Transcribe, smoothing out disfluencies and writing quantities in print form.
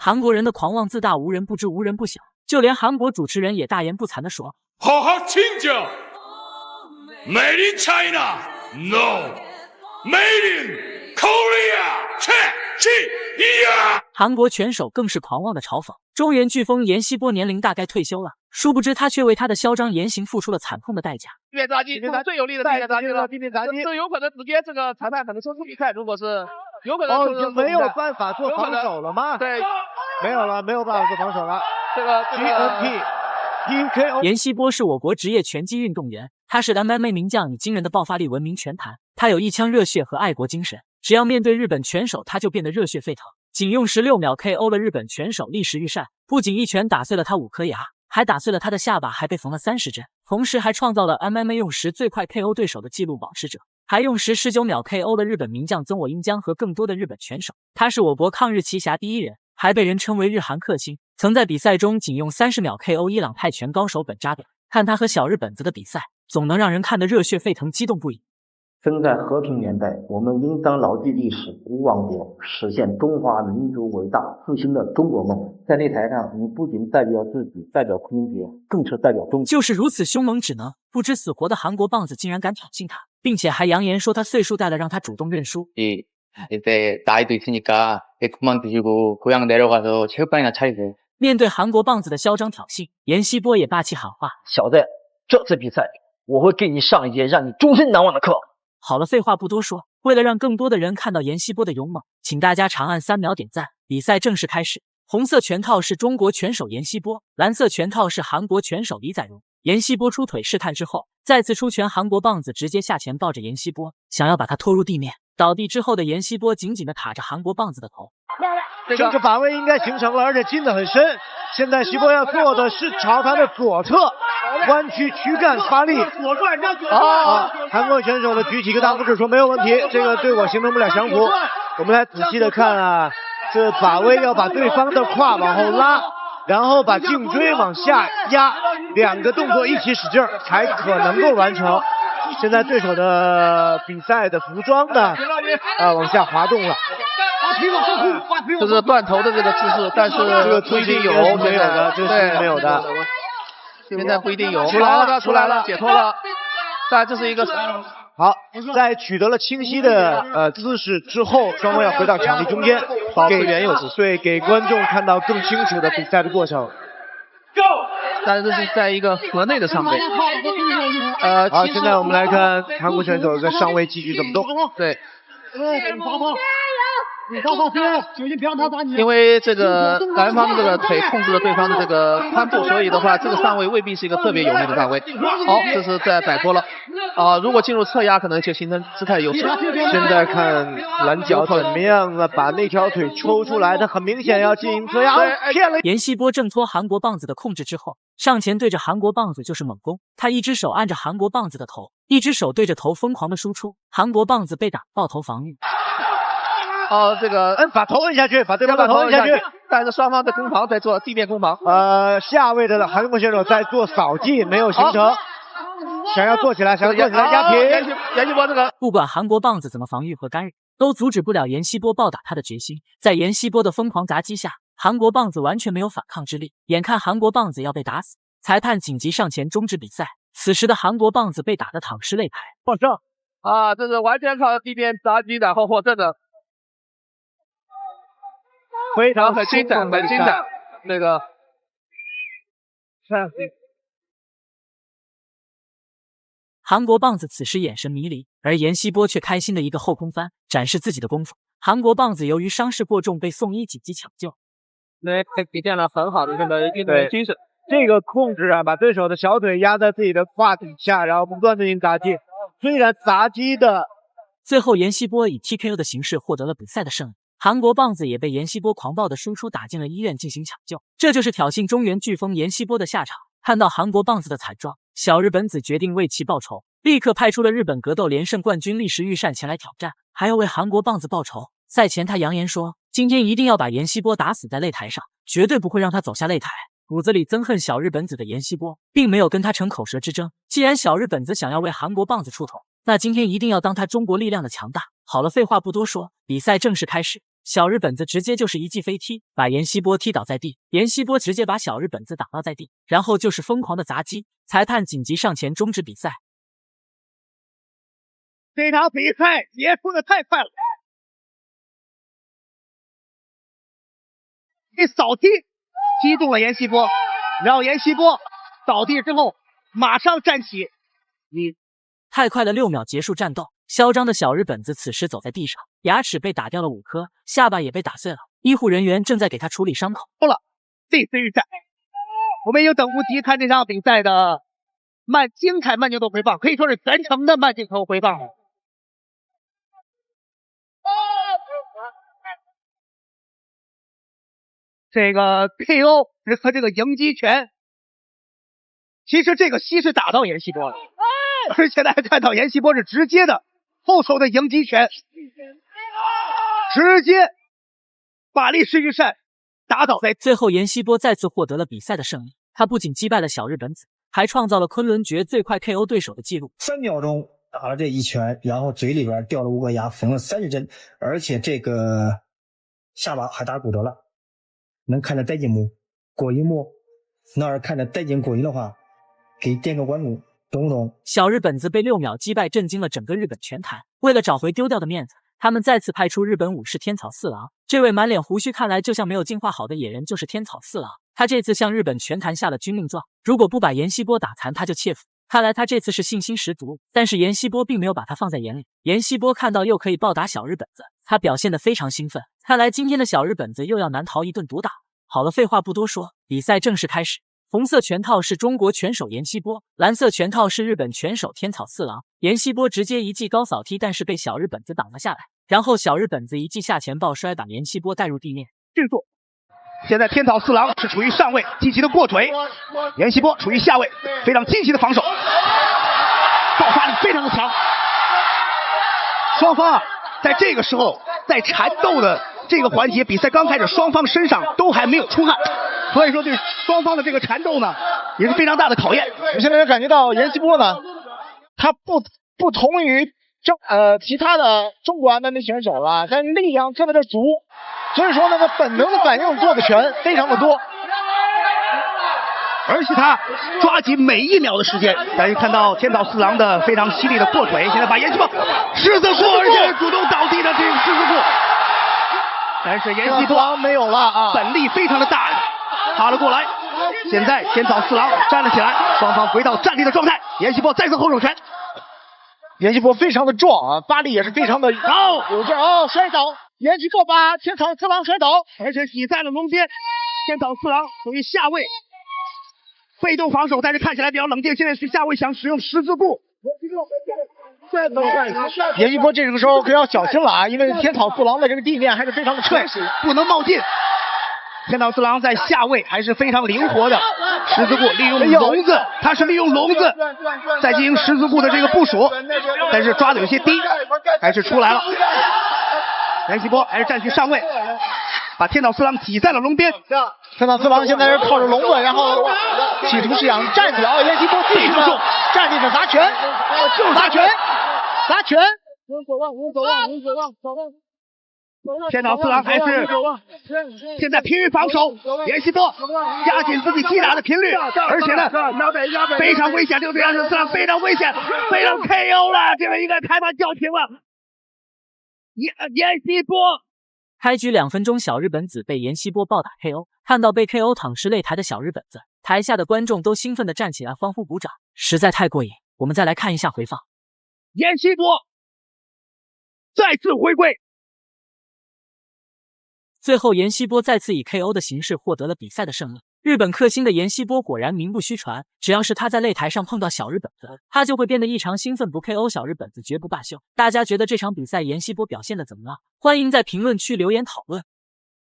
韩国人的狂妄自大，无人不知，无人不晓，就连韩国主持人也大言不惭地说：“好好请教 ，Made in China, no, Made in Korea, China。”韩国拳手更是狂妄的嘲讽中原飓风阎锡波年龄大概退休了，殊不知他却为他的嚣张言行付出了惨痛的代价。地面砸击，最有力的地面砸击了，地面砸击，这有可能直接这个裁判可能收出比赛，如果是有可能就没有办法做防守了吗？对，没有了，没有办法做防守了。这个 TKO。阎锡波是我国职业拳击运动员，他是 MMA 名将，以惊人的爆发力闻名全坛。他有一腔热血和爱国精神，只要面对日本拳手，他就变得热血沸腾。仅用16秒 KO 了日本拳手历史御善，不仅一拳打碎了他5颗牙，还打碎了他的下巴，还被缝了30针，同时还创造了 MMA 用时最快 KO 对手的纪录保持者，还用时19秒 KO 了日本名将曾我英江和更多的日本拳手。他是我国抗日奇侠第一人，还被人称为日韩克星，曾在比赛中仅用30秒 KO 伊朗泰拳高手本扎德。看他和小日本子的比赛，总能让人看得热血沸腾，激动不已。生在和平年代，我们应当牢记历史，无忘典，实现中华民族伟大复兴的中国梦。在擂台上，你不仅代表自己，代表坤节，更是代表中国。就是如此凶猛只能不知死活的韩国棒子，竟然敢挑衅他，并且还扬言说他岁数大了，让他主动认输。 이제 나이도 있으니까 그만 두시고 고향 내려가서 체육관이나 차리세요. 面对韩国棒子的嚣张挑衅，阎锡波也霸气喊话：“小子，这次比赛我会给你上一节让你终身难忘的课。”好了，废话不多说，为了让更多的人看到阎锡波的勇猛，请大家长按3秒点赞。比赛正式开始，红色拳套是中国拳手阎锡波，蓝色拳套是韩国拳手李载荣。阎锡波出腿试探之后，再次出拳，韩国棒子直接下前抱着阎锡波，想要把他拖入地面。倒地之后的阎锡波紧紧地卡着韩国棒子的头。这个把位应该形成了，而且进得很深。现在锡波要做的是朝他的左侧弯曲躯干发力。韩国选手的举起一个大拇指说没有问题，这个对我形成不了降服。我们来仔细的看啊，这把位要把对方的胯往后拉，然后把颈椎往下压，两个动作一起使劲才可能够完成。现在对手的比赛的服装呢，往下滑动了。这是断头的这个姿势，但是这个不一定有，没有的，这是没有的。现在不一定有，出来了，解脱了。但这是一个好，在取得了清晰的姿势之后，双方要回到场地中间，保持原有姿势，对，给观众看到更清楚的比赛的过程。但是这是在一个河内的上位。好，现在我们来看韩国选手在上位继续怎么动。对。因为这个男方这个腿控制了对方的这个髋部，所以的话，这个上位未必是一个特别有力的上位。好，这是在摆脱了。如果进入侧压，可能就形成姿态优势。现在看蓝角怎么样了，把那条腿抽出来，他很明显要进行侧压。骗了。阎锡波挣脱韩国棒子的控制之后，上前对着韩国棒子就是猛攻。他一只手按着韩国棒子的头，一只手对着头疯狂的输出。韩国棒子被打抱头防御。这个把头摁下去，把对方把头摁下去。但是双方的攻防在做地面攻防。下位的韩国选手在做扫技，没有形成。想要做起来，压平。阎锡波这个，不管韩国棒子怎么防御和干扰，都阻止不了阎锡波暴打他的决心。在阎锡波的疯狂砸击下，韩国棒子完全没有反抗之力。眼看韩国棒子要被打死，裁判紧急上前终止比赛。此时的韩国棒子被打得躺尸擂台。往上这是完全靠地面砸击然后获胜的。非常很精彩，很精彩。那个，韩国棒子此时眼神迷离，而阎锡波却开心的一个后空翻，展示自己的功夫。韩国棒子由于伤势过重，被送医紧急抢救。那体现了很好的这个运动员精神。这个控制啊，把对手的小腿压在自己的胯底下，然后不断进行砸击。虽然砸击的，最后阎锡波以 TKO 的形式获得了比赛的胜利。韩国棒子也被阎锡波狂暴的输出打进了医院进行抢救，这就是挑衅中原飓风阎锡波的下场。看到韩国棒子的惨状，小日本子决定为其报仇，立刻派出了日本格斗连胜冠军历时御善前来挑战，还要为韩国棒子报仇。赛前他扬言说，今天一定要把阎锡波打死在擂台上，绝对不会让他走下擂台。骨子里憎恨小日本子的阎锡波，并没有跟他成口舌之争。既然小日本子想要为韩国棒子出头，那今天一定要当他中国力量的强大。好了，废话不多说，比赛正式开始。小日本子直接就是一记飞踢，把阎锡波踢倒在地。阎锡波直接把小日本子打倒在地，然后就是疯狂的砸击。裁判紧急上前终止比赛。这场比赛结束的太快了，一扫踢击中了阎锡波，然后阎锡波倒地之后马上站起。太快的6秒结束战斗，嚣张的小日本子此时走在地上，牙齿被打掉了5颗，下巴也被打碎了。医护人员正在给他处理伤口。第4日赛，我们已经等不及看这场比赛的精彩慢镜头回放，可以说是全程的慢镜头回放了。这个 KO 和这个迎击拳，其实这个膝是打到阎锡波了，而且大家看到阎锡波是直接的后手的迎击拳，直接把力士一扇打倒在。最后，阎锡波再次获得了比赛的胜利。他不仅击败了小日本子，还创造了昆仑决最快 KO 对手的记录。3秒钟打了这一拳，然后嘴里边掉了5个牙，缝了30针，而且这个下巴还打骨折了。能看着带劲不？过瘾不？那要是看着带劲过瘾的话，给点个关注，懂不懂？小日本子被6秒击败，震惊了整个日本拳坛。为了找回丢掉的面子，他们再次派出日本武士天草四郎。这位满脸胡须看来就像没有进化好的野人就是天草四郎。他这次向日本拳坛下了军令状，如果不把阎锡波打残他就切腹。看来他这次是信心十足，但是阎锡波并没有把他放在眼里。阎锡波看到又可以暴打小日本子，他表现得非常兴奋。看来今天的小日本子又要难逃一顿毒打。好了，废话不多说，比赛正式开始。红色拳套是中国拳手阎锡波，蓝色拳套是日本拳手天草四郎。阎锡波直接一记高扫踢，但是被小日本子挡了下来，然后小日本子一记下前抱摔，把阎锡波带入地面。制作。现在天草四郎是处于上位，积极的过腿；阎锡波处于下位，非常积极的防守，爆发力非常的强。双方在这个时候，在缠斗的这个环节，比赛刚开始，双方身上都还没有出汗，所以说对双方的这个缠斗呢，也是非常大的考验。我现在感觉到阎锡波呢，他不同于其他的中国MMA的选手啊，他力量特别的足，所以说呢，他本能的反应做的拳非常的多，而且他抓紧每1秒的时间。大家看到天草四郎的非常犀利的过腿，现在把阎锡波狮子裤，而且主动倒地的这个狮子裤，但是阎锡波没有了啊，本力非常的大，爬了过来。现在天草四郎站了起来，双方回到站立的状态。阎锡波再次后手拳。阎锡波非常的壮啊，发力也是非常的高，有劲啊！摔倒，阎锡波把天草四郎摔倒，而且挤在了笼边。天草四郎属于下位，被动防守，但是看起来比较冷静。现在是下位想使用十字步。阎锡波这个时候可要小心了啊，因为天草四郎的这个地面还是非常的确实，不能冒进。天草四郎在下位还是非常灵活的，十字步利用笼子，他是利用笼子在进行十字步的这个部署，但是抓的有些低，还是出来了。阎锡波还是占据上位，把天草四郎挤在了笼边。天草四郎现在是靠着笼子，然后企图是想站起来。阎锡波继续站立着砸拳，砸拳，砸拳。天草四郎还是现在疲于防守，阎锡波加紧自己击打的频率，而且呢非常危险，这个对象四郎非常危险，非常 KO 了，这个应该裁判叫停了。阎锡波开局2分钟，小日本子被阎锡波暴打 KO， 看到被 KO 躺尸擂台的小日本子，台下的观众都兴奋地站起来欢呼鼓掌，实在太过瘾。我们再来看一下回放，阎锡波再次回归。最后，阎锡波再次以 KO 的形式获得了比赛的胜利。日本克星的阎锡波果然名不虚传，只要是他在擂台上碰到小日本子，他就会变得异常兴奋，不 KO 小日本子绝不罢休。大家觉得这场比赛阎锡波表现的怎么样？欢迎在评论区留言讨论。